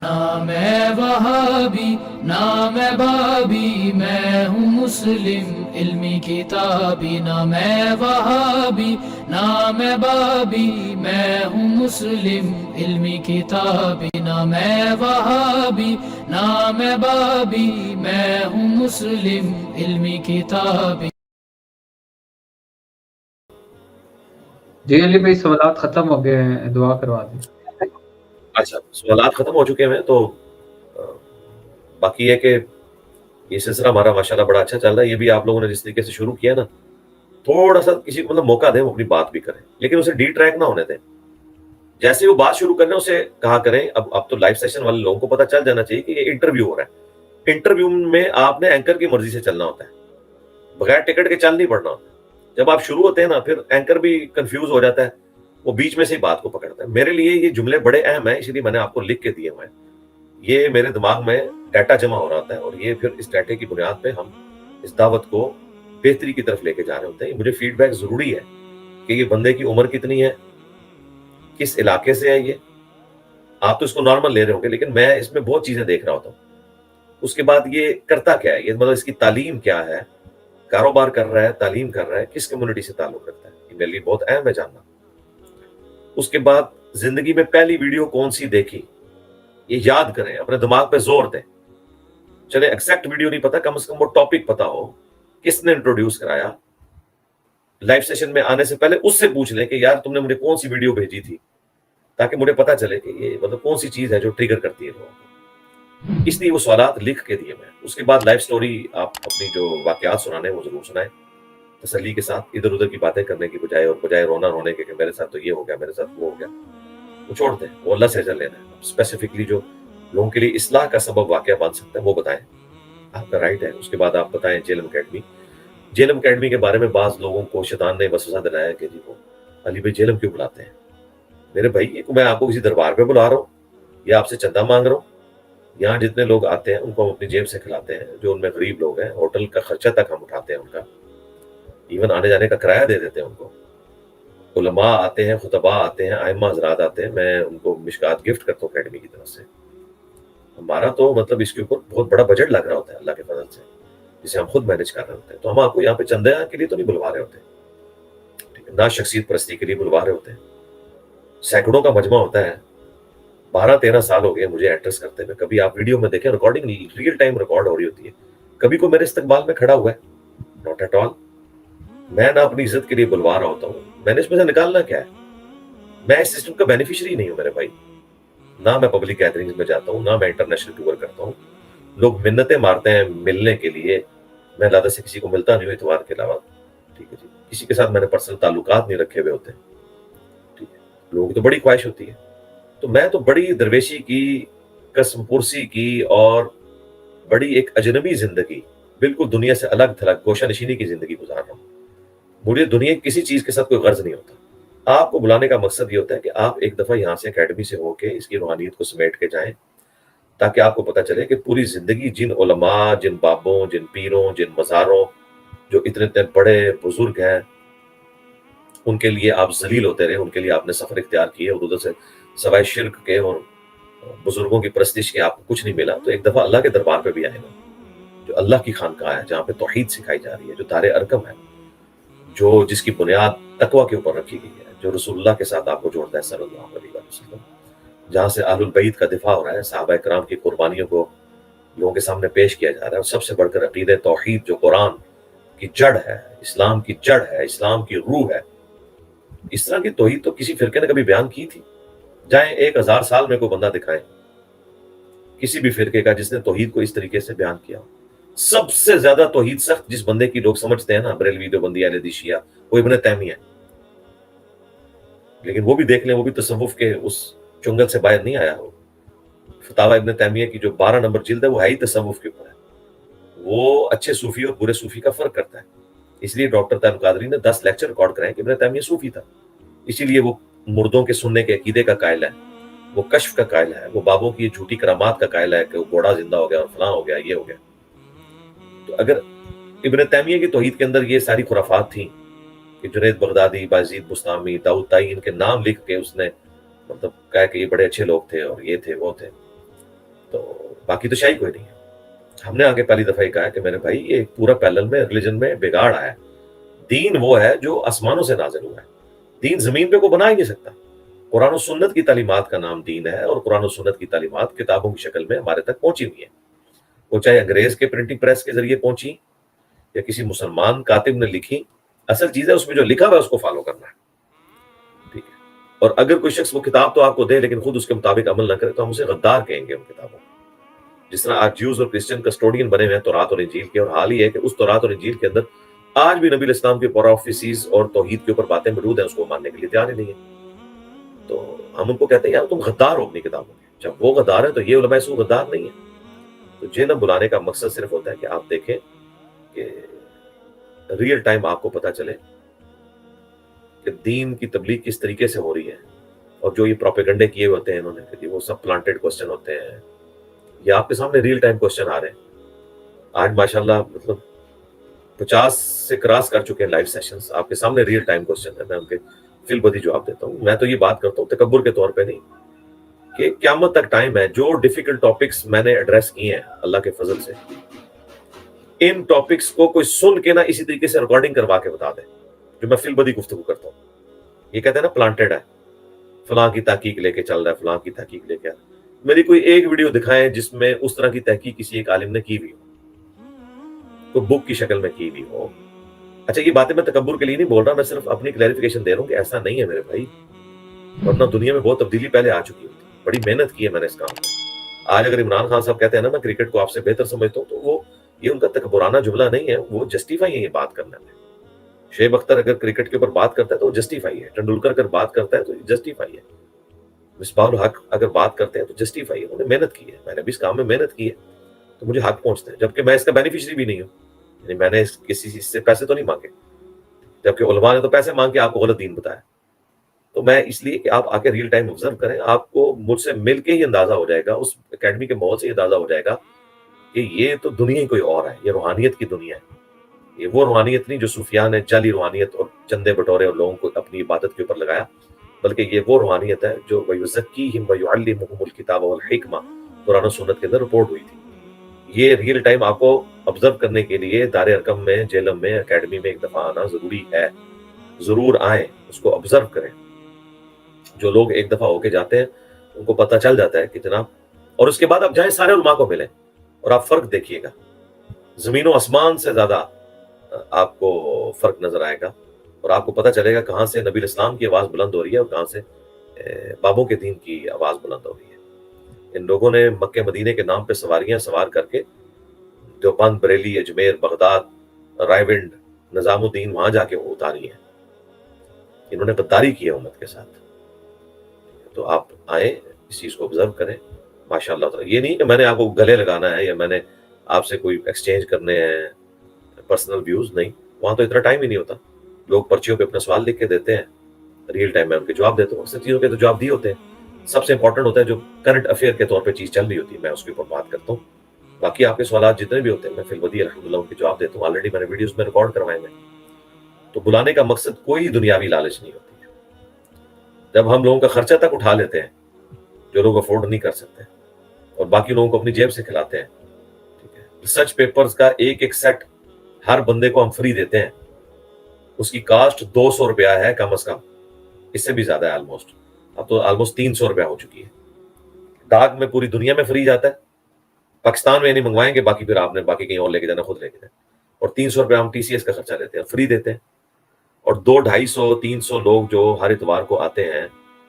نہ میں وہابی نہ میں بابی، میں ہوں مسلم علمی کتابی، نہ میں وہابی نہ میں بابی، میں ہوں مسلم علمی کتابی، نہ میں وہابی نہ میں بابی، میں ہوں مسلم علمی کتابی۔ جی علی بھائی، سوالات ختم ہو گئے ہیں، دعا کروا دیں۔ اچھا، سوالات ختم ہو چکے ہیں، تو باقی ہے کہ یہ سلسلہ ہمارا ماشاءاللہ بڑا اچھا چل رہا ہے۔ یہ بھی آپ لوگوں نے جس طریقے سے شروع کیا نا، تھوڑا سا کسی کو موقع دیں وہ اپنی بات بھی کریں، لیکن اسے ڈی ٹریک نہ ہونے دیں۔ جیسے وہ بات شروع کریں اسے کہا کریں، اب تو لائیو سیشن والے لوگوں کو پتہ چل جانا چاہیے کہ یہ انٹرویو ہو رہا ہے۔ انٹرویو میں آپ نے اینکر کی مرضی سے چلنا ہوتا ہے، بغیر ٹکٹ کے چل نہیں پڑنا ہوتا۔ جب آپ شروع ہوتے ہیں نا، پھر اینکر بھی کنفیوز ہو جاتا ہے، وہ بیچ میں سے ہی بات کو پکڑتا ہے۔ میرے لیے یہ جملے بڑے اہم ہیں، اس لیے میں نے آپ کو لکھ کے دیے ہوئے ہیں۔ یہ میرے دماغ میں ڈیٹا جمع ہو رہا ہوتا ہے، اور یہ پھر اس ڈیٹے کی بنیاد پہ ہم اس دعوت کو بہتری کی طرف لے کے جا رہے ہوتے ہیں۔ مجھے فیڈ بیک ضروری ہے کہ یہ بندے کی عمر کتنی ہے، کس علاقے سے ہے۔ یہ آپ تو اس کو نارمل لے رہے ہوں گے، لیکن میں اس میں بہت چیزیں دیکھ رہا ہوتا ہوں۔ اس کے بعد یہ کرتا کیا ہے، یہ مطلب اس کی تعلیم کیا ہے، کاروبار کر رہا ہے، تعلیم کر رہا ہے، کس کمیونٹی سے تعلق رکھتا ہے، یہ میرے لیے بہت اہم ہے جاننا۔ اس کے بعد زندگی میں پہلی ویڈیو کون سی دیکھی، یہ یاد کریں، اپنے دماغ پہ زور دیں۔ چلے ایگزیکٹ ویڈیو نہیں پتا، کم از کم وہ ٹاپک پتا ہو، کس نے انٹروڈیوس کرایا۔ لائیو سیشن میں آنے سے پہلے اس سے پوچھ لیں کہ یار تم نے مجھے کون سی ویڈیو بھیجی تھی، تاکہ مجھے پتا چلے کہ یہ مطلب کون سی چیز ہے جو ٹریگر کرتی ہے لوگوں کو۔ اس لیے وہ سوالات لکھ کے دیے میں۔ اس کے بعد لائف سٹوری، آپ اپنی جو واقعات سنانے وہ ضرور سنائیں، تسلی کے ساتھ، ادھر ادھر کی باتیں کرنے کی بجائے، اور بجائے رونا رونے کے کہ میرے ساتھ تو یہ ہو گیا، میرے ساتھ وہ ہو گیا، وہ چھوڑ دیں۔ وہ اللہ سے اجر لینا ہے۔ اسپیسیفکلی جو لوگوں کے لیے اصلاح کا سبب واقعہ بن سکتا ہے وہ بتائیں، آپ کا رائٹ ہے۔ اس کے بعد آپ بتائیں جیلم اکیڈمی۔ جیلم اکیڈمی کے بارے میں بعض لوگوں کو شیطان نے وسوسہ دلایا کہ جی وہ علی بھائی جیلم کیوں بلاتے ہیں۔ میرے بھائی، میں آپ کو کسی دربار پہ بلا رہا ہوں یا آپ سے چندہ مانگ رہا ہوں؟ یہاں جتنے لوگ آتے ہیں ان کو ہم اپنی جیب سے کھلاتے ہیں، جو ان میں غریب لوگ ہیں، ہوٹل کا خرچہ تک ہم اٹھاتے ہیں ان کا، ایون آنے جانے کا کرایہ دے دیتے ہیں ان کو۔ علماء آتے ہیں، خطباء آتے ہیں، ائمہ حضرات آتے ہیں، میں ان کو مشکات گفٹ کرتا ہوں اکیڈمی کی طرف سے۔ ہمارا تو مطلب اس کے اوپر بہت بڑا بجٹ لگ رہا ہوتا ہے اللہ کے فضل سے، جسے ہم خود مینج کر رہے ہوتے ہیں۔ تو ہم آپ کو یہاں پہ چندے کے لیے تو نہیں بلوا رہے ہوتے، ٹھیک ہے، نہ شخصیت پرستی کے لیے بلوا رہے ہوتے ہیں۔ سینکڑوں کا مجمع ہوتا ہے، 12-13 سال ہو گئے مجھے ایڈریس کرتے ہوئے۔ کبھی آپ ویڈیو میں دیکھیں، ریکارڈنگ نہیں، ریئل ٹائم ریکارڈ ہو رہی ہوتی ہے۔ کبھی کوئی میرے استقبال میں کھڑا ہوا ہے؟ Not at all. میں نہ اپنی عزت کے لیے بلوا رہا ہوتا ہوں، میں نے اس میں سے نکالنا کیا ہے؟ میں اس سسٹم کا بینیفیشری نہیں ہوں میرے بھائی۔ نہ میں پبلک گیدرنگز میں جاتا ہوں، نہ میں انٹرنیشنل ٹور کرتا ہوں۔ لوگ منتیں مارتے ہیں ملنے کے لیے، میں زیادہ سے کسی کو ملتا نہیں ہوں اتوار کے علاوہ، ٹھیک ہے جی۔ کسی کے ساتھ میں نے پرسنل تعلقات نہیں رکھے ہوئے ہوتے، ٹھیک ہے۔ لوگوں کی تو بڑی خواہش ہوتی ہے، تو میں تو بڑی درویشی کی، قسم پرسی کی، اور بڑی ایک اجنبی زندگی، بالکل دنیا سے الگ تھلگ گوشہ نشینی کی زندگی گزار رہا ہوں۔ مجھے دنیا کی کسی چیز کے ساتھ کوئی غرض نہیں ہوتا۔ آپ کو بلانے کا مقصد یہ ہوتا ہے کہ آپ ایک دفعہ یہاں سے اکیڈمی سے ہو کے اس کی روحانیت کو سمیٹ کے جائیں، تاکہ آپ کو پتہ چلے کہ پوری زندگی جن علماء، جن بابوں، جن پیروں، جن مزاروں، جو اتنے بڑے بزرگ ہیں، ان کے لیے آپ ذلیل ہوتے رہے، ان کے لیے آپ نے سفر اختیار کیے، اور ادھر سے سوائے شرک کے اور بزرگوں کی پرستش کے آپ کو کچھ نہیں ملا، تو ایک دفعہ اللہ کے دربار پہ بھی آئے نا، جو اللہ کی خانقاہ ہے، جہاں پہ توحید سکھائی جا رہی ہے، جو دار ارقم ہے، جو جس کی بنیاد تقوی کے اوپر رکھی گئی ہے، جو رسول اللہ کے ساتھ آپ کو جوڑتا ہے صلی اللہ علیہ وسلم، جہاں سے اہل البیت کا دفاع ہو رہا ہے، صحابہ کرام کی قربانیوں کو لوگوں کے سامنے پیش کیا جا رہا ہے، اور سب سے بڑھ کر عقیدہ توحید جو قرآن کی جڑ ہے، اسلام کی جڑ ہے، اسلام کی روح ہے۔ اس طرح کی توحید تو کسی فرقے نے کبھی بیان کی تھی؟ جائیں 1000 سال میں کوئی بندہ دکھائیں کسی بھی فرقے کا جس نے توحید کو اس طریقے سے بیان کیا۔ سب سے زیادہ توحید سخت جس بندے کی لوگ سمجھتے ہیں نا، بریلوی، دیوبندی، اہل حدیث، شیعہ، وہ ابن تیمیہ ہے۔ لیکن وہ بھی دیکھ لیں، وہ بھی تصوف کے اس چنگل سے باہر نہیں آیا ہو۔ فتاوی ابن تیمیہ کی جو 12 نمبر جلد ہے، وہ ہے ہی تصوف کے اوپر ہے۔ وہ اچھے صوفی اور برے صوفی کا فرق کرتا ہے۔ اس لیے ڈاکٹر طارق قادری نے 10 لیکچر ریکارڈ کرائے کہ ابن تیمیہ صوفی تھا، اسی لیے وہ مردوں کے سننے کے عقیدے کا قائل ہے، وہ کشف کا قائل ہے، وہ بابوں کی جھوٹی کرامات کا قائل ہے کہ وہ گھوڑا زندہ ہو گیا اور فلاں ہو گیا، یہ ہو گیا۔ تو اگر ابن تیمیہ کی توحید کے اندر یہ ساری خرافات تھیں کہ جنید بغدادی، بایزید بستامی، داؤد طائی، ان کے نام لکھ کے اس نے مطلب کہا کہ یہ بڑے اچھے لوگ تھے اور یہ تھے وہ تھے، تو باقی تو شاہی کوئی نہیں ہے. ہم نے آگے پہلی دفعہ ہی کہا ہے کہ میرے بھائی یہ پورا پیرلل میں ریلیجن میں بگاڑ آیا ہے. دین وہ ہے جو آسمانوں سے نازل ہوا ہے. دین زمین پہ کوئی بنا ہی نہیں سکتا. قرآن و سنت کی تعلیمات کا نام دین ہے, اور قرآن و سنت کی تعلیمات کتابوں کی شکل میں ہمارے تک پہنچی ہوئی ہیں. وہ چاہے انگریز کے پرنٹنگ پریس کے ذریعے پہنچی یا کسی مسلمان کاتب نے لکھی, اصل چیز ہے اس میں جو لکھا ہوا ہے اس کو فالو کرنا ہے. ٹھیک ہے. اور اگر کوئی شخص وہ کتاب تو آپ کو دے لیکن خود اس کے مطابق عمل نہ کرے تو ہم اسے غدار کہیں گے ان کتابوں. جس طرح آج جیوز اور کرسچن کسٹوڈین بنے ہوئے ہیں تورات اور انجیل کے, اور حال ہی ہے کہ اس تورات اور انجیل کے اندر آج بھی نبی علیہ السلام کے پروفیسیز اور توحید کے اوپر باتیں موجود ہیں, اس کو ماننے کے لیے تیار ہی نہیں ہے. تو ہم ان کو کہتے ہیں یار تم غدار ہو اپنی کتابوں میں. جب وہ غدار ہے تو یہ علماء سو غدار نہیں ہے. تو جہنم بلانے کا مقصد صرف ہوتا ہے کہ آپ دیکھیں کہ ریئل ٹائم آپ کو پتا چلے کہ دین کی تبلیغ کس طریقے سے ہو رہی ہے, اور جو یہ پروپیگنڈے کیے ہوتے ہیں انہوں نے وہ سب پلانٹیڈ کوسچن ہوتے ہیں. یہ آپ کے سامنے ریئل ٹائم کوسچن آ رہے ہیں. آج ماشاءاللہ مطلب 50 سے کراس کر چکے ہیں لائیو سیشنز. آپ کے سامنے ریئل ٹائم کوسچن ہے, میں ان کے فی البدی جواب دیتا ہوں. میں تو یہ بات کرتا ہوں تکبر کے طور پہ نہیں, کہ قیامت تک ٹائم ہے. جو ڈیفیکلٹ ٹاپکس میں نے ایڈریس کیے ہیں اللہ کے فضل سے, ان ٹاپکس کو کوئی سن کے نہ اسی طریقے سے ریکارڈنگ کروا کے بتا دے جو میں فی البدی گفتگو کرتا ہوں. یہ کہتے ہیں نا پلانٹیڈ ہے, فلاں کی تحقیق لے کے چل رہا ہے, فلاں کی تحقیق لے کے. میری کوئی ایک ویڈیو دکھائیں جس میں اس طرح کی تحقیق کسی ایک عالم نے کی ہوئی ہو, کوئی بک کی شکل میں کی ہوئی ہو. اچھا یہ باتیں میں تکبر کے لیے نہیں بول رہا, میں صرف اپنی کلیریفیکیشن دے رہا ہوں کہ ایسا نہیں ہے میرے بھائی. ورنہ دنیا میں بہت تبدیلی پہلے آ چکی ہوتی. بڑی محنت کی ہے میں نے اس کام میں. آج اگر عمران خان صاحب کہتے ہیں نا میں کرکٹ کو آپ سے بہتر سمجھتا ہوں, تو وہ یہ ان کا تکبرانہ جملہ نہیں ہے, وہ جسٹیفائی ہے یہ بات کرنے میں. شعیب اختر اگر کرکٹ کے اوپر بات کرتا ہے تو وہ جسٹیفائی ہے. ٹنڈولکر اگر بات کرتا ہے تو جسٹیفائی ہے. مصباح الحق اگر بات کرتے ہیں تو جسٹیفائی ہے, انہوں نے محنت کی ہے. میں نے بھی اس کام میں محنت کی ہے تو مجھے حق پہنچتے ہیں, جبکہ میں اس کا بینیفیشری بھی نہیں ہوں. یعنی میں نے کسی چیز سے پیسے تو نہیں مانگے, جبکہ علماء نے تو پیسے مانگ کے آپ کو غلط دین بتایا. تو میں اس لیے کہ آپ آ کے ریئل ٹائم آبزرو کریں, آپ کو مجھ سے مل کے ہی اندازہ ہو جائے گا, اس اکیڈمی کے ماحول سے ہی اندازہ ہو جائے گا کہ یہ تو دنیا ہی کوئی اور ہے. یہ روحانیت کی دنیا ہے. یہ وہ روحانیت نہیں جو صوفیاء نے جعلی روحانیت اور چندے بٹورے اور لوگوں کو اپنی عبادت کے اوپر لگایا, بلکہ یہ وہ روحانیت ہے جو وَيُزَكِّيهِمْ وَيُعَلِّمُهُمُ الْكِتَابَ وَالْحِكْمَةَ قرآن و سنت کے اندر رپورٹ ہوئی تھی. یہ ریئل ٹائم آپ کو آبزرو کرنے کے لیے دار ارقم میں, جیلم میں, اکیڈمی میں ایک دفعہ آنا ضروری ہے. ضرور آئیں, اس کو آبزرو کریں. جو لوگ ایک دفعہ ہو کے جاتے ہیں ان کو پتہ چل جاتا ہے کہ جناب, اور اس کے بعد آپ جائیں سارے علماء کو ملیں اور آپ فرق دیکھیے گا. زمین و آسمان سے زیادہ آپ کو فرق نظر آئے گا, اور آپ کو پتہ چلے گا کہاں سے نبی اسلام کی آواز بلند ہو رہی ہے اور کہاں سے بابوں کے دین کی آواز بلند ہو رہی ہے. ان لوگوں نے مکہ مدینے کے نام پہ سواریاں سوار کر کے دیوبند, بریلی, اجمیر, بغداد, رائے ونڈ, نظام الدین وہاں جا کے اتاری ہیں. انہوں نے غداری کی ہے امت کے ساتھ. تو آپ آئیں, اس چیز کو آبزرو کریں. ماشاء اللہ تعالیٰ یہ نہیں کہ میں نے آپ کو گلے لگانا ہے یا میں نے آپ سے کوئی ایکسچینج کرنے ہیں پرسنل ویوز, نہیں. وہاں تو اتنا ٹائم ہی نہیں ہوتا. لوگ پرچیوں پہ اپنا سوال لکھ کے دیتے ہیں, ریئل ٹائم میں ان کے جواب دیتا ہوں. اکثر چیزوں کے تو جواب دیے ہوتے ہیں. سب سے امپورٹنٹ ہوتا ہے جو کرنٹ افیئر کے طور پہ چیز چل رہی ہوتی ہے, میں اس کے اوپر بات کرتا ہوں. باقی آپ کے سوالات جتنے بھی ہوتے ہیں میں فی البدی الحمدللہ ان کے جواب دیتا ہوں. آلریڈی میں نے ویڈیوز میں ریکارڈ کروائے ہیں. تو بلانے کا مقصد کوئی دنیاوی لالچ نہیں ہوتی ہے. جب ہم لوگوں کا خرچہ تک اٹھا لیتے ہیں جو لوگ افورڈ نہیں کر سکتے, اور باقی لوگوں کو اپنی جیب سے کھلاتے ہیں, ٹھیک ہے. ریسرچ پیپرز کا ایک ایک سیٹ ہر بندے کو ہم فری دیتے ہیں. اس کی کاسٹ 200 روپیہ ہے کم از کم, اس سے بھی زیادہ ہے آلموسٹ. اب تو آلموسٹ 300 روپیہ ہو چکی ہے. ڈاک میں پوری دنیا میں فری جاتا ہے, پاکستان میں نہیں منگوائیں گے, باقی پھر آپ نے باقی کہیں اور لے کے جانا, خود لے کے جائیں. اور 300 روپیہ ہم TCS کا خرچہ لیتے ہیں, فری دیتے ہیں. اور 200, 250, 300 لوگ جو ہر اتوار کو آتے ہیں,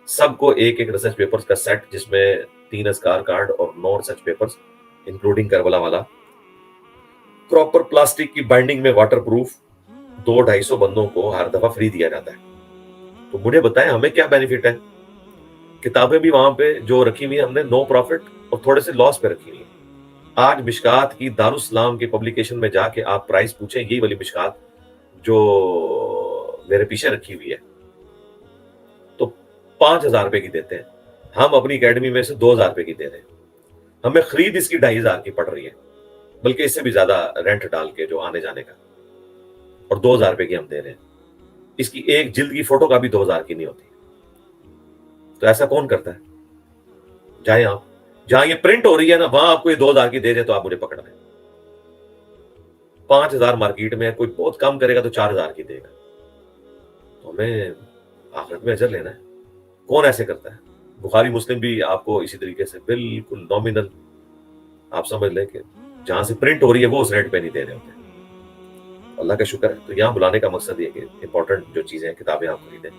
سب کو ایک ایک ریسرچ پیپرز کا سیٹ, جس میں 3 اذکار کارڈ اور 9 ریسرچ پیپرز انکلوڈنگ کربلا والا, پراپر پلاسٹک کی بائنڈنگ میں واٹر پروف, 200-250 بندوں کو ہر دفعہ فری دیا جاتا ہے. تو مجھے بتائیں ہمیں کیا بینیفٹ ہے. کتابیں بھی وہاں پہ جو رکھی ہوئی ہیں ہم نے نو پروفٹ اور تھوڑے سے لاس پہ رکھی ہوئی ہیں. آج مشکات کی دارالاسلام کی پبلیکیشن میں جا کے آپ پرائس پوچھیں, یہی والی مشکات جو میرے پیچھے رکھی ہوئی ہے, تو 5,000 روپے کی دیتے ہیں. ہم اپنی اکیڈمی میں سے 2,000 روپے کی دے رہے ہیں. ہمیں خرید اس کی 2,500 کی پڑ رہی ہے, بلکہ اس سے بھی زیادہ رینٹ ڈال کے جو آنے جانے کا, اور 2,000 روپے کی ہم دے رہے ہیں. اس کی ایک جلد کی فوٹو کا بھی 2,000 کی نہیں ہوتی. تو ایسا کون کرتا ہے؟ جائیں آپ جہاں یہ پرنٹ ہو رہی ہے نا وہاں آپ کو یہ 2000 کی دے دیں تو آپ مجھے پکڑ لیں. 5000 مارکیٹ میں کوئی بہت کم کرے گا تو 4000 کی دے گا. تو ہمیں آخرت میں اجر لینا ہے. کون ایسے کرتا ہے؟ بخاری مسلم بھی آپ کو اسی طریقے سے بالکل نامنل آپ سمجھ لیں کہ جہاں سے پرنٹ ہو رہی ہے وہ اس ریٹ پہ نہیں دے رہے ہوتے. اللہ کا شکر ہے. تو یہاں بلانے کا مقصد یہ کہ امپورٹنٹ جو چیزیں ہیں کتابیں آپ خریدیں.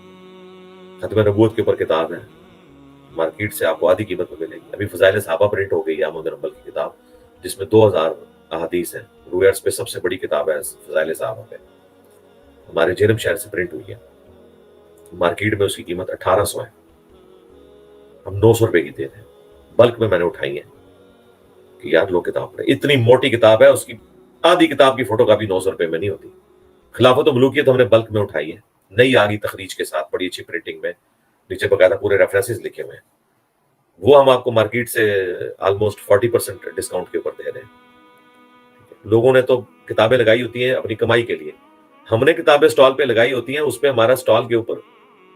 ختم نبوت کے اوپر کتاب ہے, مارکیٹ سے آپ کو آدھی قیمت میں ملے گی. ابھی فضائل صحابہ پرنٹ ہو گئی ہے احمد بن حنبل کی کتاب, جس میں 2000 احادیث ہیں. رویرس پہ سب سے بڑی کتاب ہے فضائل صحابہ پہ, ہمارے جرم شہر سے پرنٹ ہوئی ہے. مارکیٹ میں اس کی قیمت 1800 ہے, ہم 900 روپے کی دے دیں. بلک میں نے اٹھائی ہے کہ یار لو کتاب پڑھے. اتنی موٹی کتاب ہے, اس کی آدھی کتاب کی فوٹو کاپی 900 روپے میں نہیں ہوتی. خلافت و ملوکیت ہم نے بلک میں اٹھائی ہے, نئی آگی تخریج کے ساتھ, بڑی اچھی پرنٹنگ میں, نیچے باقاعدہ پورے ریفرنسز لکھے ہوئے ہیں. وہ ہم آپ کو مارکیٹ سے آلموسٹ 40% ڈسکاؤنٹ کے اوپر دے رہے ہیں. لوگوں نے تو کتابیں لگائی ہوتی ہیں اپنی کمائی کے لیے, ہم نے کتابیں سٹال پہ لگائی ہوتی ہیں, اس پہ ہمارا سٹال کے اوپر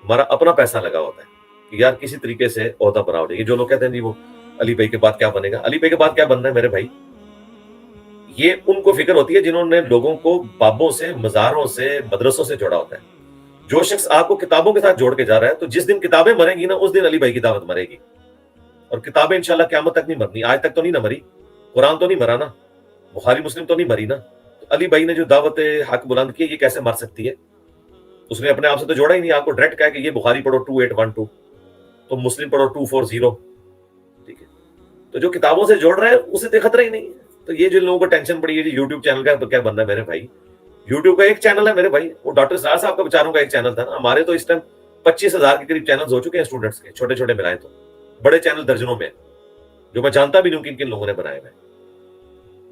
ہمارا اپنا پیسہ لگا ہوتا ہے کہ یار کسی طریقے سے عہدہ بنا ہو جائے. جو لوگ کہتے ہیں جی وہ علی بھائی کے بعد کیا بنے گا, علی بھائی کے بعد کیا بننا ہے میرے بھائی, یہ ان کو فکر ہوتی ہے جنہوں نے لوگوں کو بابوں سے, مزاروں سے, مدرسوں سے جوڑا ہوتا ہے. جو شخص آپ کو کتابوں کے ساتھ جوڑ کے جا رہا ہے, تو جس دن کتابیں مریں گی نا اس دن علی بھائی کی دعوت مرے گی. اور کتابیں انشاءاللہ قیامت تک نہیں مرنی. آج تک تو نہیں نہ مری, قرآن تو نہیں مرا نا, بخاری مسلم تو نہیں مری نا. تو علی بھائی نے جو دعوت حق بلند کی یہ کیسے مر سکتی ہے؟ اس نے اپنے آپ سے تو جوڑا ہی نہیں. آپ کو ڈائریکٹ کہا کہ یہ بخاری پڑھو 2812, تو مسلم پڑھو 240. ٹھیک ہے, تو جو کتابوں سے جوڑ رہا ہے اسے تو خطرہ ہی نہیں ہے. تو یہ جو لوگوں کو ٹینشن پڑی ہے یوٹیوب چینل کا کیا بننا ہے میرے بھائی, یوٹیوب کا ایک چینل ہے میرے بھائی, وہ ڈاکٹر سرار صاحب کا بیچاروں کا ایک چینل تھا نا. ہمارے تو اس ٹائم 25,000 کے قریب چینلز ہو چکے ہیں اسٹوڈنٹس کے, چھوٹے چھوٹے ملائے تو. بڑے چینل درجنوں میں, جو میں جانتا بھی نہیں ہوں کن کن لوگوں نے بنائے ہوئے.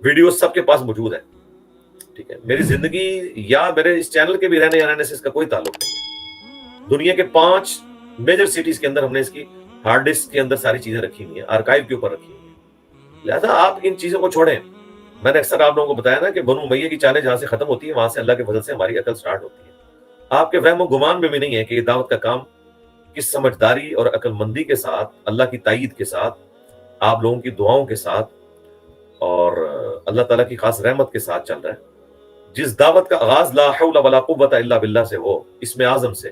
ویڈیوز سب کے پاس موجود ہے. ٹھیک ہے, میری زندگی یا میرے اس چینل کے بھی رہنے سے اس کا کوئی تعلق نہیں ہے. دنیا کے 5 میجر سٹیز کے اندر ہم نے اس کی ہارڈ ڈسک کے اندر ساری چیزیں رکھی ہوئی ہیں, آرکائیو کے اوپر رکھی ہوئی ہیں. لہذا آپ ان چیزوں کو چھوڑیں. میں نے اکثر آپ لوگوں کو بتایا نا کہ بنو امیہ کی چالیں جہاں سے ختم ہوتی ہیں وہاں سے اللہ کے فضل سے ہماری عقل سٹارٹ ہوتی ہے. آپ کے وہم و گمان میں بھی نہیں ہے کہ یہ دعوت کا کام کس سمجھداری اور عقل مندی کے ساتھ, اللہ کی تائید کے ساتھ, آپ لوگوں کی دعاؤں کے ساتھ اور اللہ تعالیٰ کی خاص رحمت کے ساتھ چل رہا ہے. جس دعوت کا آغاز لا حول ولا قوت الا باللہ سے ہو, اسم اعظم سے,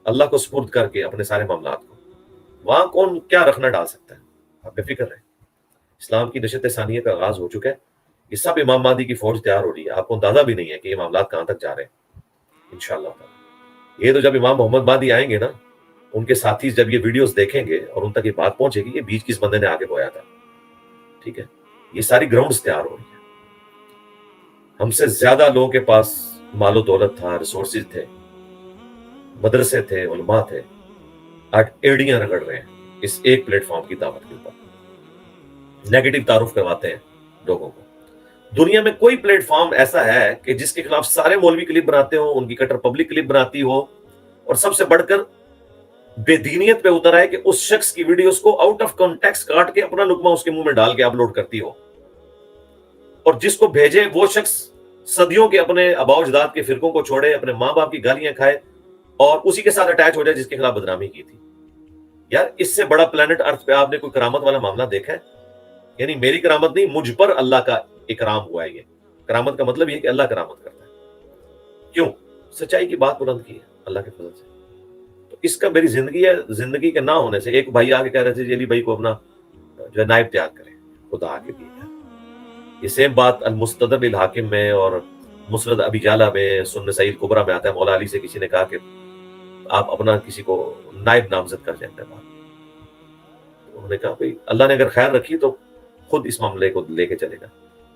اللہ کو سپرد کر کے اپنے سارے معاملات کو, وہاں کون کیا رکھنا ڈال سکتا ہے؟ آپ بے فکر رہیں. اسلام کی نشت ثانیہ کا آغاز ہو چکا ہے. یہ سب امام مہدی کی فوج تیار ہو رہی ہے. آپ کو اندازہ بھی نہیں ہے کہ یہ معاملات کہاں تک جا رہے ہیں انشاءاللہ تعالی. یہ تو جب امام محمد مہدی آئیں گے نا, ان کے ساتھی جب یہ ویڈیوز دیکھیں گے اور ان تک یہ بات پہنچے گی یہ بیچ کس بندے نے آگے بویا تھا. ٹھیک ہے, یہ ساری گراؤنڈز تیار ہو رہی ہیں. ہم سے زیادہ لوگوں کے پاس مال و دولت تھا, ریسورسز تھے, مدرسے تھے, علماء تھے. آج ایڑیاں رگڑ رہے ہیں اس ایک پلیٹ فارم کی دعوت کے اوپر. نیگیٹو تعارف کرواتے ہیں لوگوں کو. دنیا میں کوئی پلیٹ فارم ایسا ہے کہ جس کے خلاف سارے مولوی کلپ بناتے ہوں, ان کی کٹر پبلک کلپ بناتی ہو, اور سب سے بڑھ کر بے دینیت پہ اتر آئے کہ اس شخص کی ویڈیوز کو آؤٹ آف کانٹیکسٹ کاٹ کے اپنا لقمہ اس کے منہ میں ڈال کے اپلوڈ کرتی ہو, اور جس کو بھیجے وہ شخص صدیوں کے اپنے آباء و اجداد کے فرقوں کو چھوڑے, اپنے ماں باپ کی گالیاں کھائے اور اسی کے ساتھ اٹیچ ہو جائے جس کے خلاف بدنامی کی تھی. یار اس سے بڑا پلانٹ ارتھ پہ آپ نے کوئی کرامت والا معاملہ دیکھا ہے؟ یعنی میری کرامت نہیں, مجھ پر اللہ کا اکرام ہوا ہے. یہ کرامت کا مطلب یہ ہے کہ اللہ کرامت کرتا ہے. کیوں؟ سچائی کی بات بلند کی ہے اللہ کے فضل سے. تو اس کا میری زندگی ہے, زندگی کے نہ ہونے سے. ایک بھائی آگے کہہ رہے تھے علی بھائی کو اپنا جو ہے نائب تیار کریں, خدا آگے دی ہے. یہ سیم بات المستدرک للحاکم میں اور مسند ابی جعلہ میں, سنن سعید کبریٰ میں آتا ہے. مولا علی سے کسی نے کہا کہ آپ اپنا کسی کو نائب نامزد کر جائیں. انہوں نے کہا بھائی اللہ نے اگر خیر رکھی تو خود اس معاملے کو لے کے چلے گا.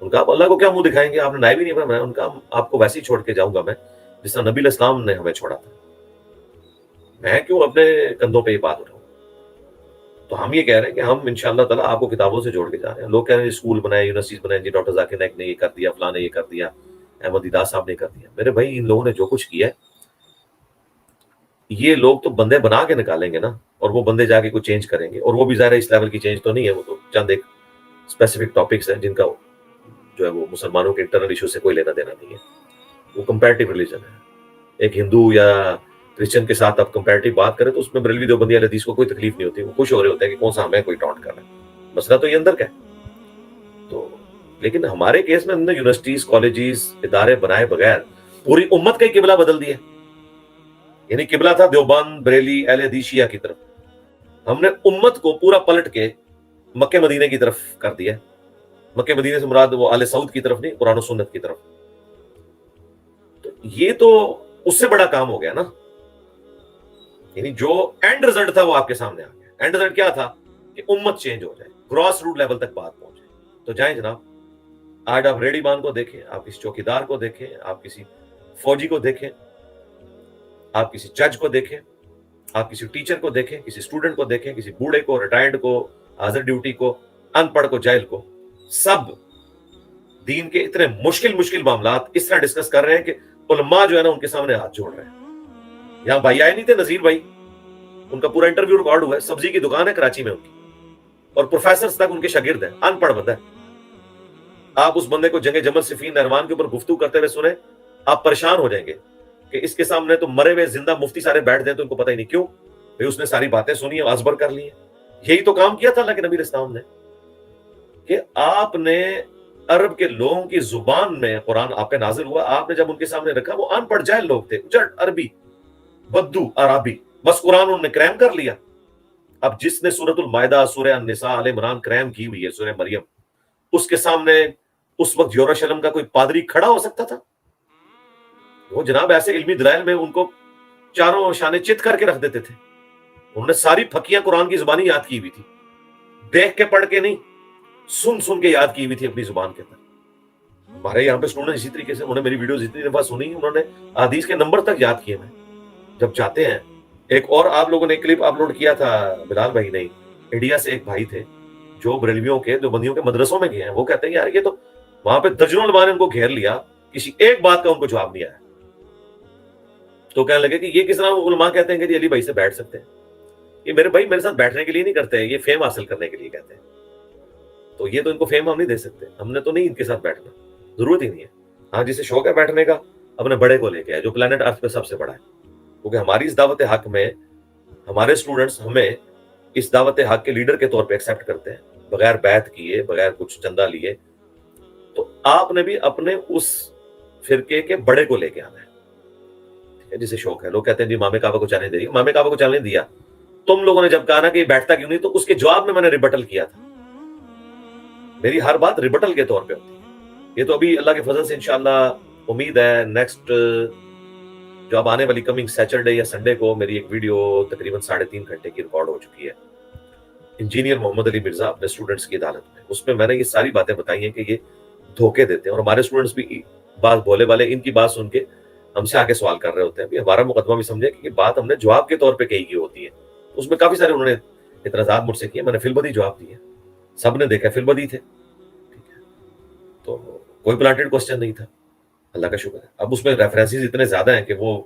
ان کا اللہ کو کیا منہ دکھائیں گے, آپ نے نائب ہی نہیں بنایا. ان کا آپ کو ویسے ہی چھوڑ کے جاؤں گا میں جس طرح نبی علیہ السلام نے ہمیں چھوڑا تھا. میں کیوں اپنے کندھوں پہ یہ بات اٹھاؤں؟ تو ہم یہ کہہ رہے ہیں کہ ہم انشاءاللہ تعالیٰ آپ کو کتابوں سے جوڑ کے جا رہے ہیں. لوگ کہہ رہے ہیں اسکول بنائے, یونیورسٹیز بنائے, جی ڈاکٹر ذاکر نائک نے یہ کر دیا, فلاں نے یہ کر دیا, احمد دیدار صاحب نے کر دیا. میرے بھائی ان لوگوں نے جو کچھ کیا ہے یہ لوگ تو بندے بنا کے نکالیں گے نا, اور وہ بندے جا کے کوئی چینج کریں گے, اور وہ بھی ظاہر ہے اس لیول کی چینج تو نہیں ہے. وہ تو چند ایک اسپیسیفک ٹاپکس ہیں جن کا جو ہے وہ مسلمانوں کے انٹرنل ایشو سے کوئی لینا دینا نہیں ہے. وہ کمپیریٹیو ریلیجن ہے. ایک ہندو یا کرسچن کے ساتھ آپ کمپیریٹیو بات کریں تو اس میں بریلوی دیوبندی اہل حدیث کو کوئی تکلیف نہیں ہوتی. وہ خوش ہو رہے ہوتے ہیں کہ کون سا ہمیں کوئی ٹاؤنٹ کر رہا ہے. مسئلہ تو یہ اندر کا ہے. تو لیکن ہمارے کیس میں ہم نے یونیورسٹیز کالجز ادارے بنائے بغیر پوری امت کا ہی قبلہ بدل دیا. یعنی قبلہ تھا دیوبند بریلی اہل حدیث شیعہ کی طرف, ہم نے امت کو پورا پلٹ کے مکہ مدینے کی طرف کر دیا. مکہ مدینے سے مراد وہ آل سعود کی طرف نہیں, قرآن و سنت کی طرف. تو یہ تو اس سے بڑا کام ہو گیا نا. یعنی جو اینڈ رزلٹ تھا وہ آپ کے سامنے آ گیا. اینڈ رزلٹ کیا تھا کہ امت چینج ہو جائے, گراس روٹ لیول تک بات پہنچ جائے. تو جائیں جناب, آج آپ ریڈی مان کو دیکھیں, آپ کسی چوکیدار کو دیکھیں, آپ کسی فوجی کو دیکھیں, آپ کسی جج کو دیکھیں, آپ کسی ٹیچر کو دیکھیں, کسی اسٹوڈنٹ کو دیکھیں, کسی بوڑھے کو, ریٹائرڈ کو, حاضر ڈیوٹی کو, ان پڑھ کو, جاہل کو, سب دین کے اتنے مشکل معاملات اس طرح ڈسکس کر رہے ہیں کہ علماء جو ہے نا ان کے سامنے ہاتھ جوڑ رہے ہیں. یہاں بھائی آئے نہیں تھے, نذیر بھائی, ان کا پورا انٹرویو ریکارڈ ہوا ہے. سبزی کی دکان ہے کراچی میں ان کی, اور پروفیسرز تک ان کے شاگرد ہیں, ان پڑھ بندہ ہے. آپ اس بندے کو جنگ جمل صفین نہروان کے اوپر گفتگو کرتے ہوئے سنیں, آپ پریشان ہو جائیں گے کہ اس کے سامنے تو مرے ہوئے زندہ مفتی سارے بیٹھ جائیں تو ان کو پتہ ہی نہیں کیوں بھئی اس نے ساری باتیں سنی ہیں, ازبر کر لی ہیں. یہی تو کام کیا تھا اللہ کے نبی علیہ السلام نے, کہ آپ نے عرب کے لوگوں کی زبان میں قرآن آپ پہ نازل ہوا, آپ نے جب ان کے سامنے رکھا, وہ ان پڑھ جاہل لوگ تھے, اجڑ عربی, بدو عربی, بس قرآن انہوں نے کریم کر لیا. اب جس نے سورۃ المائدہ, سورہ النساء, آل عمران کریم کی ہوئی ہے, سورہ مریم, اس کے سامنے اس وقت یروشلم کا کوئی پادری کھڑا ہو سکتا تھا؟ وہ جناب ایسے علمی دلائل میں ان کو چاروں شانے چت کر کے رکھ دیتے تھے. انہوں نے ساری پھکیاں قرآن کی زبانی یاد کی ہوئی تھی, دیکھ کے پڑھ کے نہیں, سن کے یاد کی ہوئی تھی اپنی زبان کے اندر. ہمارے یہاں پہ اسٹوڈنٹ اسی طریقے سے, انہوں نے میری ویڈیوز اتنی دفعہ سنی, انہوں نے حدیث کے نمبر تک یاد کیے. میں جب جاتے ہیں, ایک اور آپ لوگوں نے کلپ اپلوڈ کیا تھا, بلال بھائی نہیں, انڈیا سے ایک بھائی تھے جو بریلویوں کے, جو بندیوں کے مدرسوں میں گئے ہیں, وہ کہتے ہیں یار یہ تو وہاں پہ درجنوں علماء نے ان کو گھیر لیا, کسی ایک بات کا ان کو جواب نہیں آیا. تو کہنے لگے کہ یہ کس طرح علماء کہتے ہیں کہ جی علی بھائی سے بیٹھ سکتے ہیں. یہ میرے بھائی میرے ساتھ بیٹھنے کے لیے نہیں کرتے ہیں, یہ فیم حاصل کرنے کے لیے کہتے ہیں. تو یہ تو ان کو فیم ہم نہیں دے سکتے, ہم نے تو نہیں ان کے ساتھ بیٹھنا, ضرورت ہی نہیں ہے. ہاں جسے شوق ہے بیٹھنے کا, اپنے بڑے کو لے کے آئے جو پلانٹ ارتھ پہ سب سے بڑا ہے. کیونکہ ہماری اس دعوت حق میں ہمارے اسٹوڈنٹس ہمیں اس دعوت حق کے لیڈر کے طور پہ ایکسیپٹ کرتے ہیں, بغیر بیعت کیے, بغیر کچھ چندہ لیے. تو آپ نے بھی اپنے اس فرقے کے بڑے کو لے کے آنا ہے جسے شوق ہے. لوگ کہتے ہیں جی امام کعبہ کو چلنے دے, امام کعبہ کو چلنے دیا. تم لوگوں نے جب کہا نا کہ یہ بیٹھتا کیوں نہیں, تو اس کے جواب میں نے ریبٹل کیا تھا. میری ہر بات ریبٹل کے طور پہ ہوتی ہے. یہ تو ابھی اللہ کے فضل سے انشاءاللہ امید ہے نیکسٹ جو اب آنے والی کمنگ سیچرڈے یا سنڈے کو میری ایک ویڈیو تقریباً 3.5 گھنٹے کی ریکارڈ ہو چکی ہے, انجینئر محمد علی مرزا اپنے اسٹوڈنٹس کی عدالت میں. اس میں میں نے یہ ساری باتیں بتائی ہیں کہ یہ دھوکے دیتے ہیں, اور ہمارے اسٹوڈنٹس بھی بات بولے والے ان کی بات سن کے ہم سے آگے سوال کر رہے ہوتے ہیں. ہمارا مقدمہ بھی سمجھے کہ یہ بات ہم نے جواب کے طور پہ کہی کی ہوتی ہے. اس میں کافی سارے انہوں نے اعتراضات مجھ سے کیے, میں نے فی البدی جواب دیے, سب نے دیکھا فی البدی تھے. ٹھیک ہے, تو کوئی پلانٹڈ کوسچن نہیں تھا, اللہ کا شکر ہے. اب اس میں ریفرنسز اتنے زیادہ ہیں کہ وہ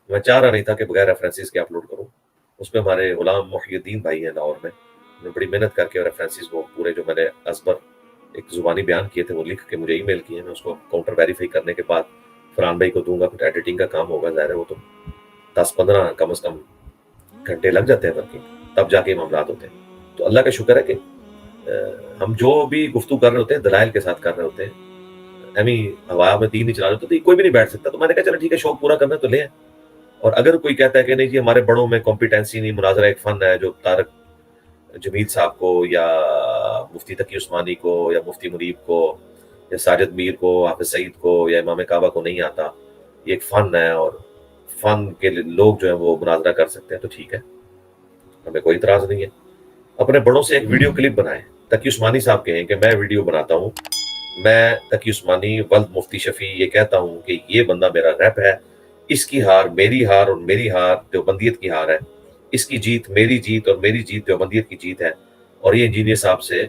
میں چاہ رہا نہیں تھا کہ بغیر ریفرنسز کے اپلوڈ کروں. اس میں ہمارے غلام محی الدین بھائی ہیں لاہور میں, انہوں نے بڑی محنت کر کے ریفرنسز وہ پورے جو میں نے ازبر ایک زبانی بیان کیے تھے وہ لکھ کے مجھے ای میل کیے. میں اس کو کاؤنٹر ویریفائی کرنے کے بعد فرحان بھائی کو دوں گا, پھر ایڈیٹنگ کا کام ہوگا, ظاہر ہے وہ تو 10-15 کم از کم گھنٹے لگ جاتے ہیں ورکنگ, تب جا کے معاملات ہوتے ہیں. تو اللہ کا شکر ہے کہ ہم جو بھی گفتگو کر رہے ہوتے ہیں دلائل کے ساتھ کر رہے ہوتے ہیں, ایمی ہوا میں تین نہیں چلا رہے ہوتے تو کوئی بھی نہیں بیٹھ سکتا. تو میں نے کہا چلو ٹھیک ہے, شوق پورا کرنا تو لیں. اور اگر کوئی کہتا ہے کہ نہیں جی ہمارے بڑوں میں کمپیٹنسی نہیں, مناظرہ ایک فن ہے, جو طارق جمیل صاحب کو یا مفتی تقی عثمانی کو یا مفتی منیب کو یا ساجد میر کو, حافظ سعید کو یا امام کعبہ کو نہیں آتا, یہ ایک فن ہے اور فن کے لوگ جو ہیں وہ مناظرہ کر سکتے ہیں, تو ٹھیک ہے, ہمیں کوئی اعتراض نہیں ہے. اپنے بڑوں سے ایک ویڈیو کلپ بنائیں. تقی عثمانی صاحب کہیں کہ میں ویڈیو بناتا ہوں, میں تقی عثمانی ولد مفتی شفیع یہ کہتا ہوں کہ یہ بندہ میرا ریپ ہے, اس کی ہار میری ہار اور میری ہار دیوبندیت کی ہار ہے, اس کی جیت میری جیت اور میری جیت دیوبندیت کی جیت ہے. اور یہ انجینئر صاحب سے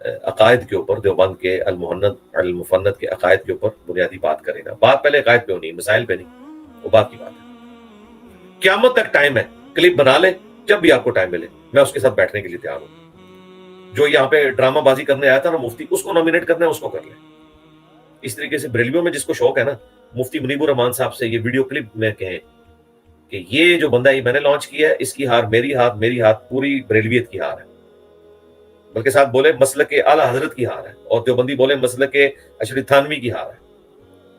عقائد کے اوپر, دیوبند کے المفند کے عقائد کے اوپر بنیادی بات کرے گا. بات پہلے عقائد پہ ہونی, مسائل پہ نہیں, وہ بات کی بات ہے. قیامت تک ٹائم ہے, کلپ بنا لیں جب بھی آپ کو ٹائم ملے, میں اس کے ساتھ بیٹھنے کے لیے تیار ہوں. جو یہاں پہ ڈرامہ بازی کرنے آیا تھا نا مفتی, اس کو نامینیٹ کرنا ہے اس کو کر لیں. اس طریقے سے بریلویوں میں جس کو شوق ہے نا, مفتی منیب الرحمان صاحب سے یہ ویڈیو کلپ میں کہیں کہ یہ جو بندہ یہ میں نے لانچ کیا ہے, اس کی ہار میری ہاتھ, میری ہاتھ پوری بریلویت کی ہار ہے. بلکہ ساتھ بولے مسلک اعلیٰ حضرت کی ہار ہے، اور دیوبندی بولے مسلک اشری تھانوی کی ہار ہے،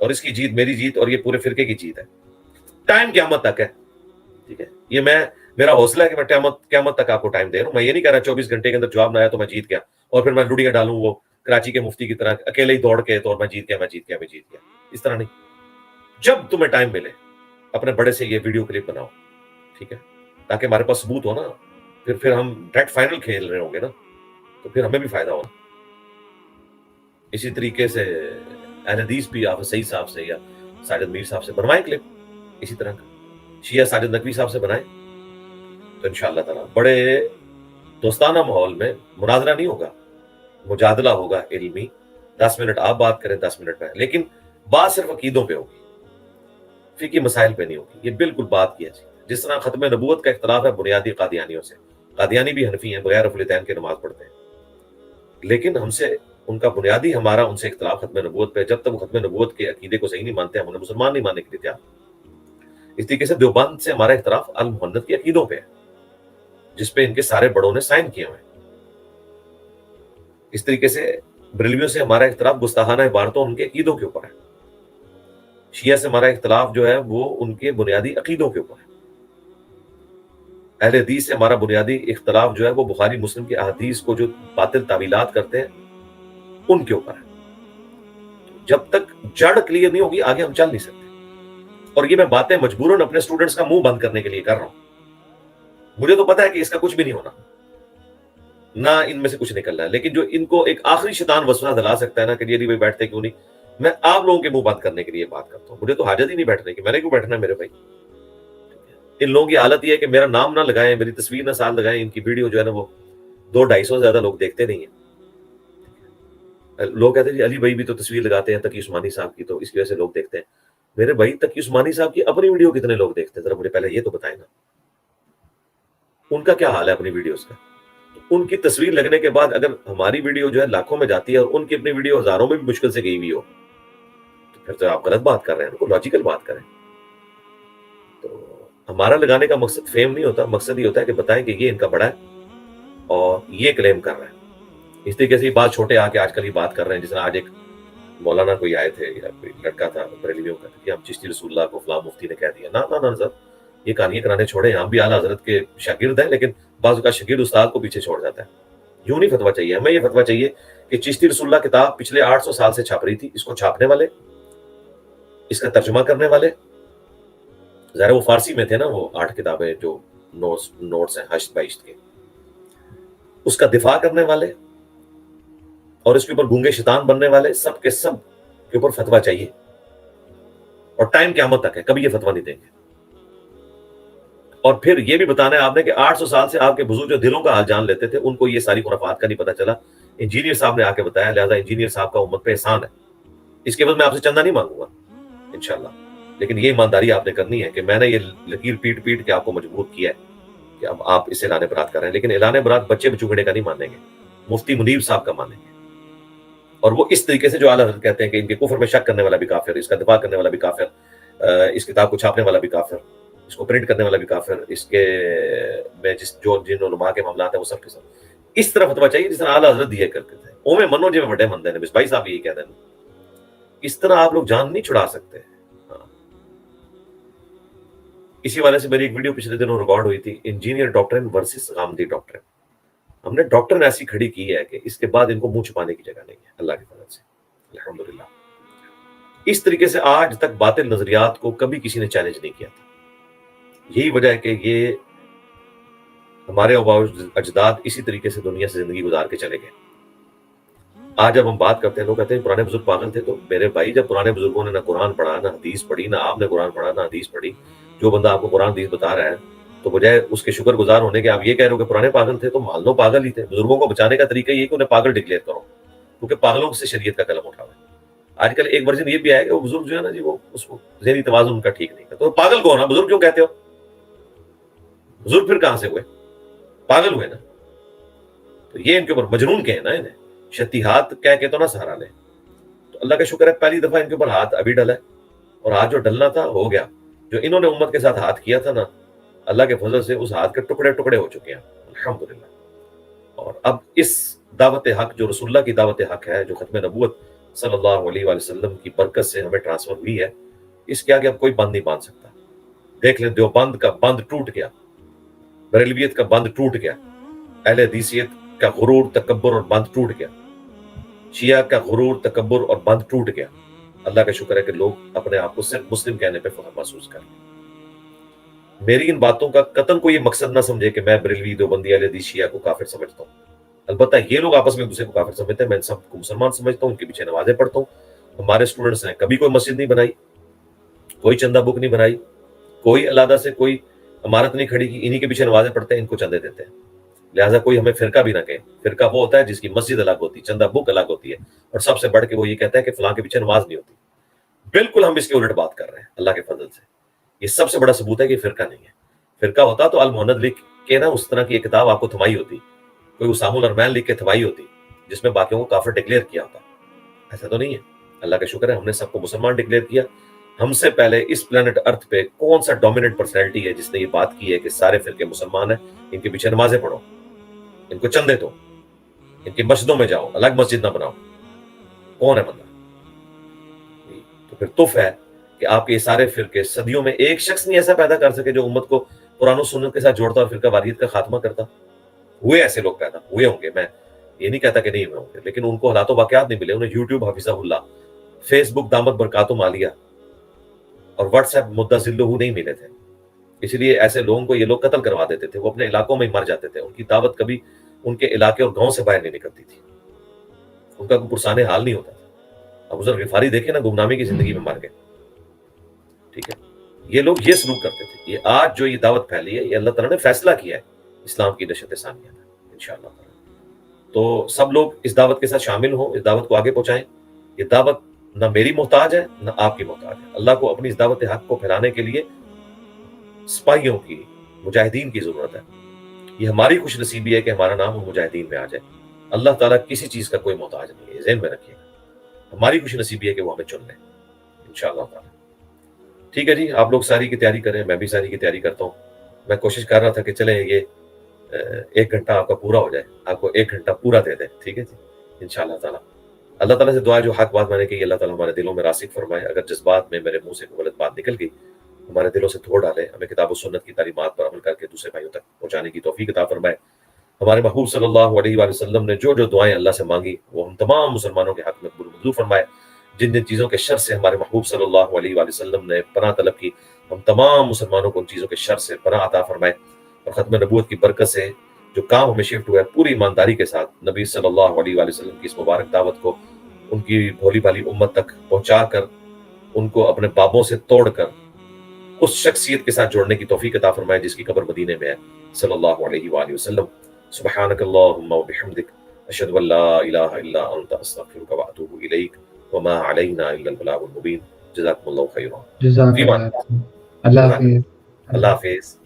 اور اس کی جیت میری جیت اور یہ پورے فرقے کی جیت ہے. ٹائم قیامت تک ہے. ٹھیک ہے، یہ میرا حوصلہ ہے کہ میں قیامت تک آپ کو ٹائم دے رہا ہوں. میں یہ نہیں کہہ رہا 24 گھنٹے کے اندر جواب نہ آیا تو میں جیت گیا اور پھر میں لڑیاں ڈالوں وہ کراچی کے مفتی کی طرح اکیلے ہی دوڑ کے تو میں جیت گیا. اس طرح نہیں. جب تمہیں ٹائم ملے اپنے بڑے سے یہ ویڈیو کلپ بناؤ، ٹھیک ہے، تاکہ ہمارے پاس ثبوت ہو نا. پھر ہم ڈائریکٹ فائنل کھیل رہے ہوں گے نا، تو پھر ہمیں بھی فائدہ ہونا. اسی طریقے سے اہل حدیث بھی آپ صحیح صاحب سے یا ساجد میر صاحب سے بنوائیں کلپ اسی طرح کا. شیعہ ساجد نقوی صاحب سے بنائیں تو انشاءاللہ تعالیٰ بڑے دوستانہ ماحول میں مناظرہ نہیں ہوگا، مجادلہ ہوگا علمی. 10 منٹ آپ بات کریں، 10 منٹ میں، لیکن بات صرف عقیدوں پہ ہوگی، فقہی مسائل پہ نہیں ہوگی. یہ بالکل بات کی ہے جس طرح ختم نبوت کا اختلاف ہے بنیادی قادیانیوں سے. قادیانی بھی حنفی ہیں، بغیر رفعتین کے نماز پڑھتے ہیں، لیکن ہم سے ان کا بنیادی ہمارا ان سے اختلاف ختم نبوت پہ. جب تک وہ ختم نبوت کے عقیدے کو صحیح نہیں مانتے ہم انہیں مسلمان نہیں ماننے کے لیے تیار. اس طریقے سے دیوبند سے ہمارا اختلاف المحنت کے عقیدوں پہ ہے، جس پہ ان کے سارے بڑوں نے سائن کیے ہوئے ہیں. اس طریقے سے بریلویوں سے ہمارا اختلاف گستاخانہ عبارتوں ان کے عقیدوں کے اوپر ہے. شیعہ سے ہمارا اختلاف جو ہے وہ ان کے بنیادی عقیدوں کے اوپر ہے. اہل حدیث سے ہمارا بنیادی اختلاف جو ہے وہ بخاری مسلم کی احادیث کو جو باطل تعویلات کرتے ہیں ان کے اوپر ہے. جب تک جڑ کلیئر نہیں ہوگی آگے ہم چل نہیں سکتے. اور یہ میں باتیں مجبوراً اپنے اسٹوڈنٹس کا منہ بند کرنے کے لیے کر رہا ہوں. مجھے تو پتا ہے کہ اس کا کچھ بھی نہیں ہونا، نہ ان میں سے کچھ نکلنا ہے، لیکن جو ان کو ایک آخری شیطان وسوسہ دلا سکتا ہے نا کہ یہ بھائی بیٹھتے کیوں نہیں، میں آپ لوگوں کے منہ بند کرنے کے لیے بات کرتا ہوں. مجھے تو حاجت ہی نہیں بیٹھنے کی، میں نے کیوں بیٹھنا ہے میرے بھائی. ان لوگوں کی حالت یہ ہے کہ میرا نام نہ لگائیں، میری تصویر نہ ساتھ لگائیں. ان کی ویڈیو جو ہے نا وہ 200-250 سے زیادہ لوگ دیکھتے نہیں ہیں. لوگ کہتے ہیں جی علی بھائی بھی تو تصویر لگاتے ہیں تقی عثمانی صاحب کی، تو اس کی وجہ سے لوگ دیکھتے ہیں. میرے بھائی تقی عثمانی صاحب کی اپنی ویڈیو کتنے لوگ دیکھتے ہیں؟ ذرا مجھے پہلے یہ تو بتائیں نا، ان کا کیا حال ہے اپنی ویڈیوز کا. ان کی تصویر لگنے کے بعد اگر ہماری ویڈیو جو ہے لاکھوں میں جاتی ہے اور ان کی اپنی ویڈیو ہزاروں میں بھی مشکل سے گئی ہوئی ہو، تو پھر تو آپ غلط بات کر رہے ہیں. کوئی لاجیکل بات کریں. تو ہمارا لگانے کا مقصد فیم نہیں ہوتا، مقصد یہ ہوتا ہے کہ بتائیں کہ یہ ان کا بڑا ہے اور یہ کلیم کر رہے ہیں. اس طریقے سے یہ بات چھوٹے آ کے آج کل یہ بات کر رہے ہیں. جس طرح آج ایک مولانا کوئی آئے تھے یا کوئی لڑکا تھا بریلویوں کا کہ ہم چشتی رسول اللہ کو فلاں مفتی نے کہہ دیا. نہ سر، یہ کہانیاں کرانے چھوڑے. ہم بھی اعلیٰ حضرت کے شاگرد ہیں، لیکن بعض اوقات شاگرد استاد کو پیچھے چھوڑ جاتا ہے. یوں نہیں فتویٰ چاہیے ہمیں. یہ فتویٰ چاہیے کہ چشتی رسول اللہ کتاب پچھلے 800 سال سے چھاپ رہی تھی، اس کو چھاپنے والے، اس کا ترجمہ کرنے والے، ظاہر وہ فارسی میں تھے نا وہ 8 کتابیں جو نوٹس ہیں ہشت بائشت کے، اس کا دفاع کرنے والے اور اس کے اوپر گونگے شیطان بننے والے، سب کے سب کے اوپر فتویٰ چاہیے. اور ٹائم قیامت تک ہے، کبھی یہ فتویٰ نہیں دیں گے. اور پھر یہ بھی بتانا ہے آپ نے کہ 800 سال سے آپ کے بزرگ جو دلوں کا حال جان لیتے تھے ان کو یہ ساری خرافات کا نہیں پتا چلا. انجینئر صاحب نے آ کے بتایا، لہٰذا انجینئر صاحب کا امت پہ احسان ہے. اس کے بعد میں آپ سے چندہ نہیں مانگوں گا انشاءاللہ، لیکن یہ ایمانداری آپ نے کرنی ہے کہ میں نے یہ لکیر پیٹ پیٹ کے آپ کو مجبور کیا ہے کہ اب آپ اس اعلان برات کر رہے ہیں. لیکن اعلان برات بچے بچوگڑے کا نہیں مانیں گے، مفتی منیر صاحب کا مانیں گے. اور وہ اس طریقے سے جو اعلیٰ حضرت کہتے ہیں کہ ان کے کفر میں شک کرنے والا بھی کافر، اس کا دفاع کرنے والا بھی کافر، اس کتاب کو چھاپنے والا بھی کافر، اس کو پرنٹ کرنے والا بھی کافر، اس کے میں جن علماء کے معاملات ہیں وہ سب کے سب اس طرح فتویٰ چاہیے جس طرح اعلیٰ حضرت دیا کرتے تھے. اومے منو جی میں بڑے مندے نے بس بھائی صاحب یہی کہہ دیں. اس طرح آپ لوگ جان نہیں چھڑا سکتے. اسی والے سے میری ایک ویڈیو پچھلے دنوں ریکارڈ ہوئی تھی، انجینئر ڈاکٹرن ورسز غامدی ڈاکٹرن. ہم نے ڈاکٹرن ایسی کھڑی کی ہے کہ اس کے بعد ان کو منہ چھپانے کی جگہ نہیں ہے اللہ کی فضل سے الحمدللہ. اس طریقے سے آج تک باطل نظریات کو کبھی کسی نے چیلنج نہیں کیا تھا. یہی وجہ ہے کہ یہ ہمارے آباء اجداد اسی طریقے سے دنیا سے زندگی گزار کے چلے گئے. آج جب ہم بات کرتے ہیں لوگ کہتے ہیں پرانے بزرگ پاگل تھے. تو میرے بھائی جب پرانے بزرگوں نے نہ قرآن پڑھا، نہ حدیث پڑھی، نہ آپ نے قرآن پڑھا نہ حدیث پڑھی، جو بندہ آپ کو قرآن حدیث بتا رہا ہے تو بجائے اس کے شکر گزار ہونے کے آپ یہ کہہ رہے ہو کہ پرانے پاگل تھے، تو مان لو پاگل ہی تھے. بزرگوں کو بچانے کا طریقہ یہ کہ انہیں پاگل ڈکلیئر کرو، کیونکہ پاگلوں سے شریعت کا قلم اٹھاؤ. آج کل ایک ورژن یہ بھی آیا کہ وہ بزرگ جو ہے نا جی وہ اس کو ذہنی توازن ان کا ٹھیک نہیں ہے، تو پاگل کو ہونا بزرگ کیوں کہتے ہو؟ بزرگ پھر کہاں سے ہوئے؟ پاگل ہوئے نا. تو یہ ان کے اوپر مجنون کے ہیں نا، انہیں شتی ہاتھ کہہ کے تو نہ سہارا لیں. تو اللہ کا شکر ہے پہلی دفعہ ان کے اوپر ہاتھ ابھی ڈلا ہے، اور ہاتھ جو ڈلنا تھا ہو گیا. جو انہوں نے امت کے ساتھ ہاتھ کیا تھا نا، اللہ کے فضل سے اس ہاتھ کے ٹکڑے ٹکڑے ہو چکے ہیں الحمدللہ. اور اب اس دعوت حق جو رسول اللہ کی دعوت حق ہے، جو ختم نبوت صلی اللہ علیہ وآلہ وسلم کی برکت سے ہمیں ٹرانسفر ہوئی ہے، اس کے آگے اب کوئی بند نہیں باندھ سکتا۔ دیکھ لیں دیوبند کا بند ٹوٹ گیا، بریلویت کا بند ٹوٹ گیا، اہل حدیثیت کا غرور تکبر اور بند ٹوٹ گیا، شیعہ کا غرور تکبر اور بند ٹوٹ گیا۔ اللہ کا شکر ہے کہ لوگ اپنے آپ کو صرف مسلم کہنے پہ فخر محسوس کر لیں۔ میری ان باتوں کا قطعاً کوئی مقصد نہ سمجھے کہ میں بریلوی دیوبندی اہل حدیث شیعہ کو کافر سمجھتا ہوں۔ البتہ یہ لوگ آپس میں ایک دوسرے کو کافر سمجھتے ہیں، میں ان سب کو مسلمان سمجھتا ہوں، ان کے پیچھے نمازیں پڑھتا ہوں۔ ہمارے اسٹوڈنٹس نے کبھی کوئی مسجد نہیں بنائی، کوئی چندہ بک نہیں بنائی، کوئی علیحدہ سے کوئی عمارت نہیں کھڑی کی، انہی کے پیچھے نمازیں پڑھتے ہیں، ان کو چندے دیتے ہیں۔ لہٰذا کوئی ہمیں فرقہ بھی نہ کہے، فرقہ وہ ہوتا ہے جس کی مسجد الگ ہوتی ہے، چندہ بک الگ ہوتی ہے، اور سب سے بڑھ کے وہ یہ کہتا ہے کہ فلاں کے پیچھے نماز نہیں ہوتی۔ بالکل ہم اس کے الٹ بات کر رہے ہیں اللہ کے فضل سے۔ یہ سب سے بڑا ثبوت ہے کہ فرقہ نہیں ہے۔ فرقہ ہوتا تو المہند لکھ کے نا اس طرح کی ایک کتاب آپ کو تھمائی ہوتی، کوئی اسام الارمین لکھ کے تھمائی ہوتی جس میں باقیوں کو کافر ڈکلیئر کیا ہوتا۔ ایسا تو نہیں ہے۔ اللہ کا شکر ہے ہم نے سب کو مسلمان ڈکلیئر کیا۔ ہم سے پہلے اس پلانٹ ارتھ پہ کون سا ڈومیننٹ پرسنالٹی ہے جس نے یہ بات کی ہے کہ سارے فرقے مسلمان ہیں، ان کے پیچھے نمازیں پڑھو، ان کو چندے دو، ان کی مسجدوں میں جاؤ، الگ مسجد نہ بناؤ؟ کون ہے بندہ؟ تو پھر تف ہے کہ آپ کے یہ سارے فرقے صدیوں میں ایک شخص نہیں ایسا پیدا کر سکے جو امت کو قرآن و سنت کے ساتھ جوڑتا اور فرقہ واریت کا خاتمہ کرتا۔ ہوئے ایسے لوگ پیدا ہوئے ہوں گے، میں یہ نہیں کہتا کہ نہیں ہوئے ہوں گے، لیکن ان کو حالات و واقعات نہیں ملے۔ انہیں یوٹیوب حفظہ اللہ، فیس بک دامت برکاتہم عالیہ اور واٹس ایپ مدہ ذلہ نہیں ملے تھے، اس لیے ایسے لوگوں کو یہ لوگ قتل کروا دیتے تھے، وہ اپنے علاقوں میں ہی مر جاتے تھے، ان کی دعوت کبھی ان کے علاقے اور گاؤں سے باہر نہیں نکلتی تھی، ان کا کوئی پرسان حال نہیں ہوتا تھا۔ ابو ذر غفاری دیکھیں نا، گمنامی کی زندگی میں مر گئے، ٹھیک ہے۔ یہ لوگ یہ سلوک کرتے تھے۔ یہ آج جو یہ دعوت پھیلی ہے، یہ اللہ تعالیٰ نے فیصلہ کیا ہے اسلام کی نشت ثانیہ میں انشاءاللہ تعالیٰ۔ تو سب لوگ اس دعوت کے ساتھ شامل ہوں، اس دعوت کو آگے پہنچائیں۔ یہ دعوت نہ میری محتاج ہے نہ آپ کی محتاج ہے۔ اللہ کو اپنی اس دعوت حق کو پھیلانے کے لیے سپاہیوں کی، مجاہدین کی ضرورت ہے۔ یہ ہماری خوش نصیبی ہے کہ ہمارا نام ان مجاہدین میں آ جائے۔ اللہ تعالیٰ کسی چیز کا کوئی محتاج نہیں ہے، ذہن میں رکھیے گا۔ ہماری خوش نصیبی ہے کہ وہ ہمیں چن لیں انشاءاللہ تعالیٰ۔ ٹھیک ہے جی، آپ لوگ ساری کی تیاری کریں، میں بھی ساری کی تیاری کرتا ہوں۔ میں کوشش کر رہا تھا کہ چلیں یہ 1 گھنٹہ آپ کا پورا ہو جائے، آپ کو 1 گھنٹہ پورا دے دیں، ٹھیک ہے جی انشاءاللہ تعالیٰ۔ اللہ تعالیٰ سے دعا ہے جو حق بات میں نے کہی اللہ تعالیٰ ہمارے دلوں میں راسخ فرمائے۔ اگر جذبات میں میرے منہ سے کوئی غلط بات نکل گئی، ہمارے دلوں سے دھو ڈالے، ہمیں کتاب و سنت کی تعلیمات پر عمل کر کے دوسرے بھائیوں تک پہنچانے کی توفیق عطا فرمائے۔ ہمارے محبوب صلی اللہ علیہ وآلہ وسلم نے جو جو دعائیں اللہ سے مانگی وہ ہم تمام مسلمانوں کے حق میں قبول منظور فرمائے۔ جن جن چیزوں کے شر سے ہمارے محبوب صلی اللہ علیہ وآلہ وسلم نے پناہ طلب کی، ہم تمام مسلمانوں کو ان چیزوں کے شر سے پناہ عطا فرمائے، اور ختم نبوت کی برکت سے جو کام ہمیں شفٹ ہوا ہے پوری ایمانداری کے ساتھ نبی صلی اللہ علیہ وآلہ وسلم کی اس مبارک دعوت کو ان کی بھولی بھالی امت تک پہنچا کر، ان کو اپنے بابوں سے توڑ کر اس شخصیت کے ساتھ جوڑنے کی توفیق عطا فرمائے جس کی قبر مدینے میں ہے صلی اللہ علیہ وآلہ وسلم۔ سبحانک اللہم وبحمدک، اشہد ان لا الہ الا انت، استغفرک واتوب الیک، وما علینا الا البلاغ المبین۔ جزاکم اللہ خیرا۔ جزاک اللہ، اللہ حافظ۔ اللہ حافظ۔